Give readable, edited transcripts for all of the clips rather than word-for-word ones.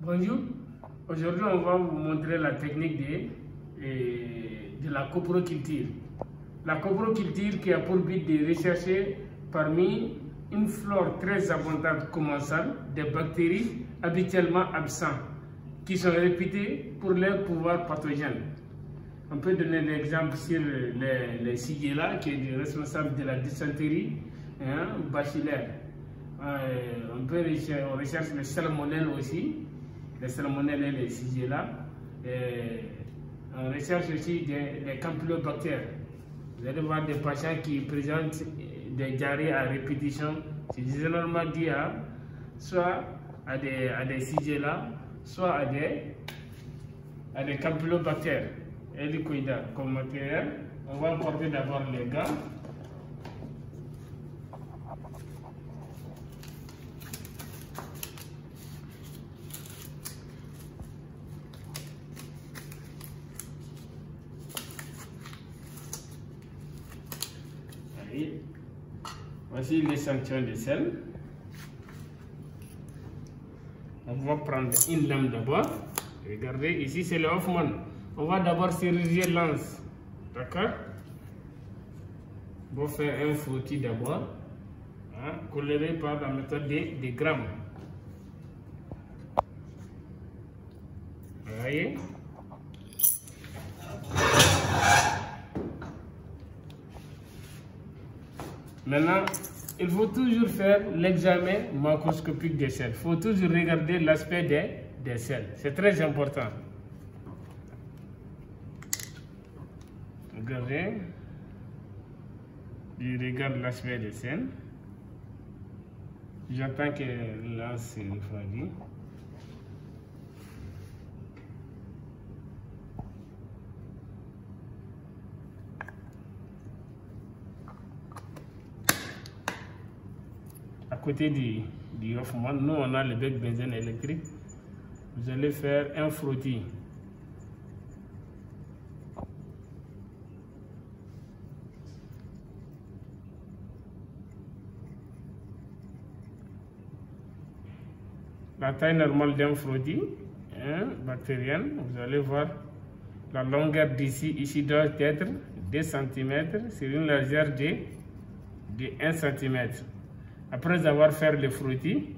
Bonjour, aujourd'hui on va vous montrer la technique de la coproculture. La coproculture qui a pour but de rechercher parmi une flore très abondante commensale des bactéries habituellement absentes qui sont réputées pour leur pouvoir pathogène. On peut donner l'exemple sur les Shigella qui est responsable de la dysenterie bacillaire. On recherche les salmonelles aussi, les salmonelles et les Shigella. On recherche aussi des campylobactères. Vous allez voir des patients qui présentent des diarrhées à répétition. C'est généralement dû soit à des Shigella, soit à des campylobactères hélicoïdes. Comme matériel, on va porter d'abord les gants. Voici l'échantillon de sel. On va prendre une lame d'abord. Regardez, ici c'est le Hoffman. On va d'abord chirurgier l'anse. D'accord? On va faire un frottis d'abord. Coloré par la méthode des grammes. Vous voyez? Maintenant, il faut toujours faire l'examen macroscopique des selles. Il faut toujours regarder l'aspect des selles. C'est très important. Regardez. Je regarde l'aspect des selles. J'attends que l'anse se refroidisse. À côté du Hoffman, nous on a le bec benzène électrique. Vous allez faire un frottis. La taille normale d'un frottis bactérien, vous allez voir la longueur ici doit être 2 cm sur une largeur de 1 cm. Après avoir fait le frottis,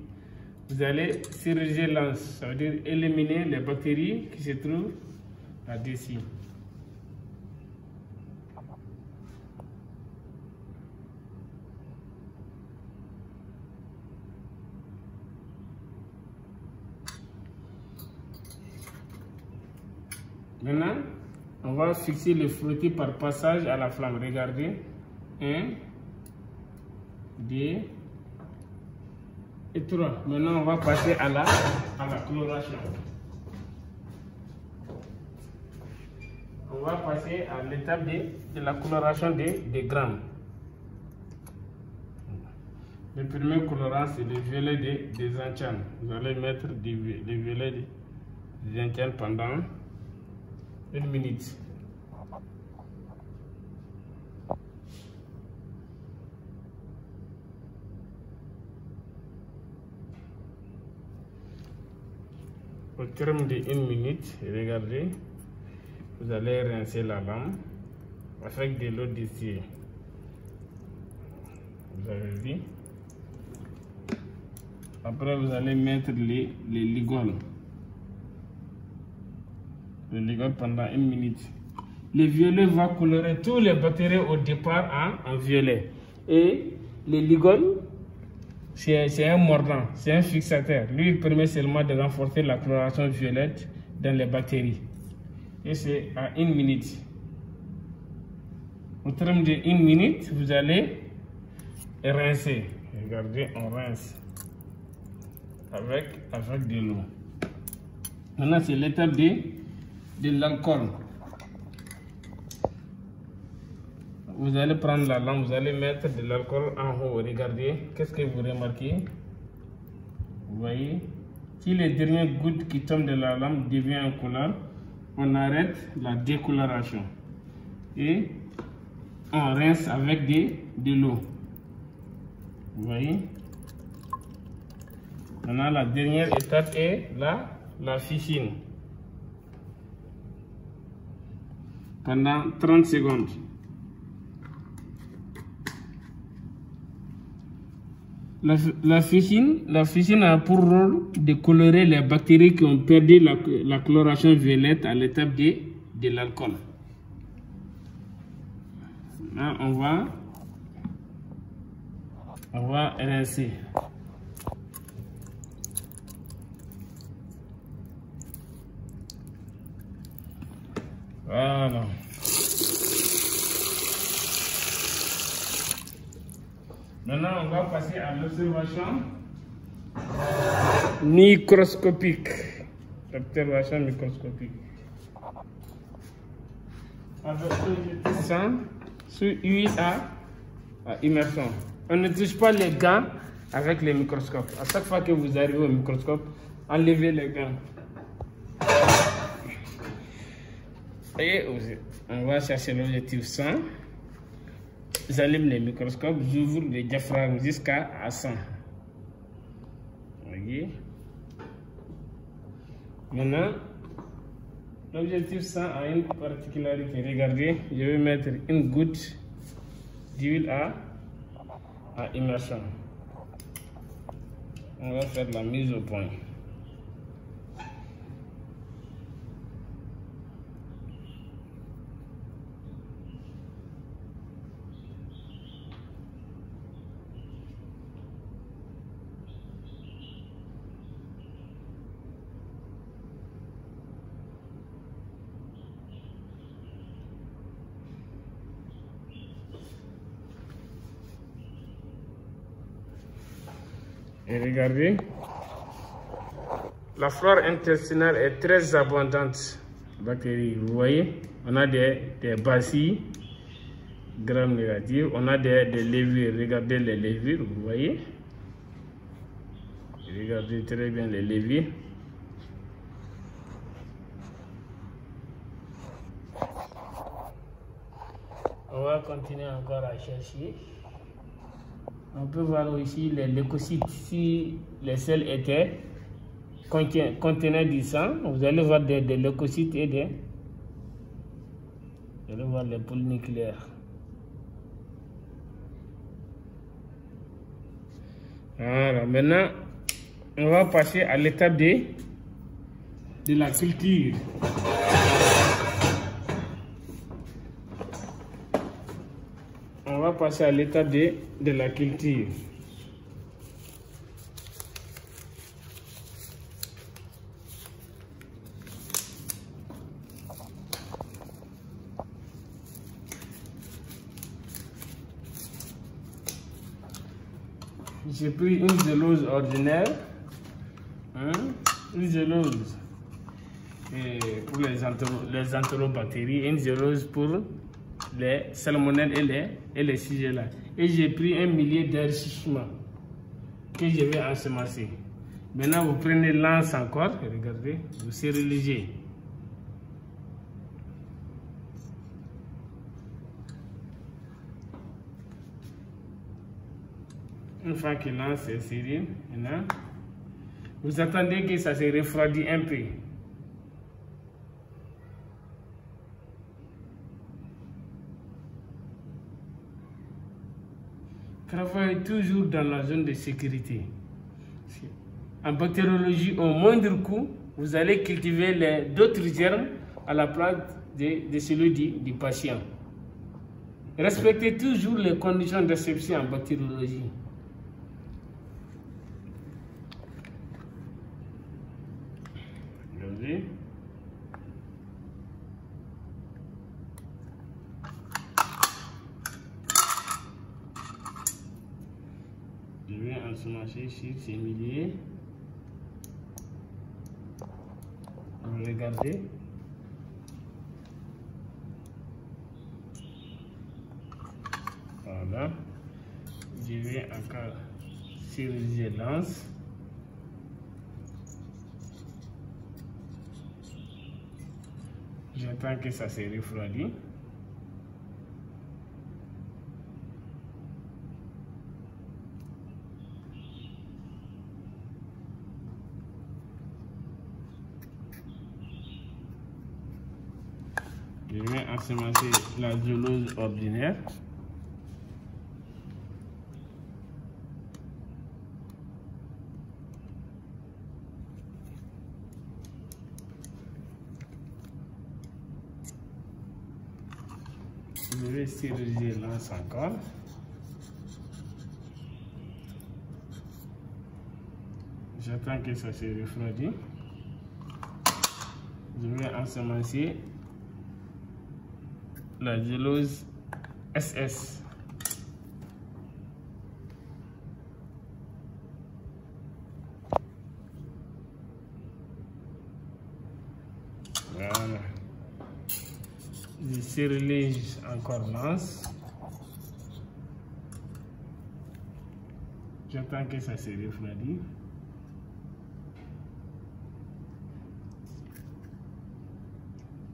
vous allez chirurgier l'anse, ça veut dire éliminer les bactéries qui se trouvent là-dessus. Maintenant, on va fixer le frottis par passage à la flamme. Regardez, 1, 2, et 3. Maintenant, on va passer à la coloration. On va passer à l'étape de la coloration des grammes. Le premier colorant, c'est le violet des antianes. Vous allez mettre le violet des antianes pendant 1 minute. Au terme de 1 minute, regardez, vous allez rincer la lame avec de l'eau distillée. Vous avez vu? Après, vous allez mettre les ligoles. Le ligole pendant 1 minute. Le violet va colorer tous les bactéries au départ en violet. Et le ligole, c'est un mordant, c'est un fixateur. Lui, il permet seulement de renforcer la coloration violette dans les bactéries. Et c'est à 1 minute. Au terme de 1 minute, vous allez rincer. Regardez, on rince avec de l'eau. Maintenant, c'est l'étape de l'alcool. Vous allez prendre la lame, vous allez mettre de l'alcool en haut. Regardez, qu'est-ce que vous remarquez? Vous voyez, si les dernières gouttes qui tombent de la lame deviennent incolores, on arrête la décoloration et on rince avec de l'eau. Vous voyez? Maintenant, la dernière étape est la ficine pendant 30 secondes. La ficine a pour rôle de colorer les bactéries qui ont perdu la coloration violette à l'étape de l'alcool. Là, on va rincer. Voilà. Maintenant, on va passer à l'observation microscopique. L'observation microscopique. Avec le sang sous huile à immersion. On ne touche pas les gants avec les microscopes. À chaque fois que vous arrivez au microscope, enlevez les gants. Et on va chercher l'objectif 100. J'allume les microscopes, j'ouvre le diaphragme jusqu'à 100. Voyez. Maintenant, l'objectif 100 a une particularité. Regardez, je vais mettre une goutte d'huile à immersion. On va faire la mise au point. Et regardez, la flore intestinale est très abondante en bactéries. Vous voyez, on a des bacilles gram négatifs, on a des levures. Regardez les levures, vous voyez. Regardez très bien les levures. On va continuer encore à chercher. On peut voir ici les leucocytes. Si les selles contenaient du sang, vous allez voir des leucocytes et vous allez voir les poules nucléaires. Voilà, maintenant, on va passer à l'étape de la culture. On va passer à l'étape de la culture. J'ai pris une zélose ordinaire, une zélose pour les entérobactéries, une zélose pour les salmonelles et les shigella. Et j'ai pris 1 millier d'enrichissement que je vais ensemencer. Maintenant, vous prenez l'anse encore, regardez, vous serrez léger. Une fois que l'anse est serré, maintenant, vous attendez que ça se refroidisse un peu. Travaillez toujours dans la zone de sécurité. En bactériologie, au moindre coup, vous allez cultiver d'autres germes à la place de celui du patient. Respectez toujours les conditions d'asepsie en bactériologie. Regardez. Je vais ensemencer sur ces milliers. Regardez. Voilà. Je vais encore serrer l'anse. J'attends que ça se refroidisse. Je vais ensemencer la zélose ordinaire. Je vais stériliser l'anse encore. J'attends que ça se refroidisse. Je vais ensemencer la zélose SS. Voilà. Je stérilise encore l'anse. J'attends que ça se refroidisse.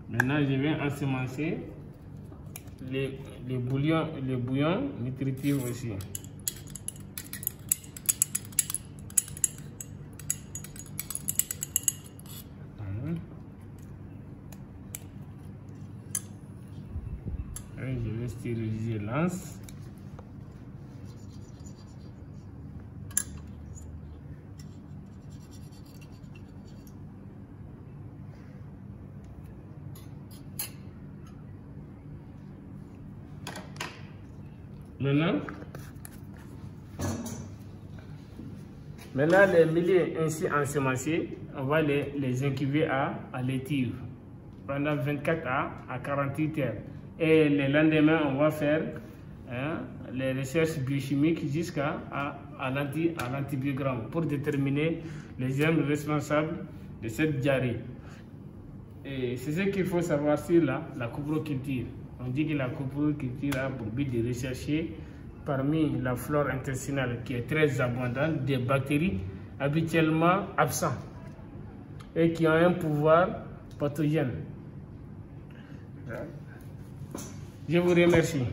Maintenant, je vais ensemencer les bouillons nutritifs aussi. Et je vais stériliser l'anse. Maintenant, les milliers ainsi ensemencés, on va les incuber à l'étive pendant 24 à 48 heures. Et le lendemain, on va faire les recherches biochimiques jusqu'à l'antibiogramme pour déterminer les germes responsables de cette diarrhée. Et c'est ce qu'il faut savoir sur la coproculture. On dit que la coproculture a pour but de rechercher parmi la flore intestinale qui est très abondante des bactéries habituellement absentes et qui ont un pouvoir pathogène. Je vous remercie.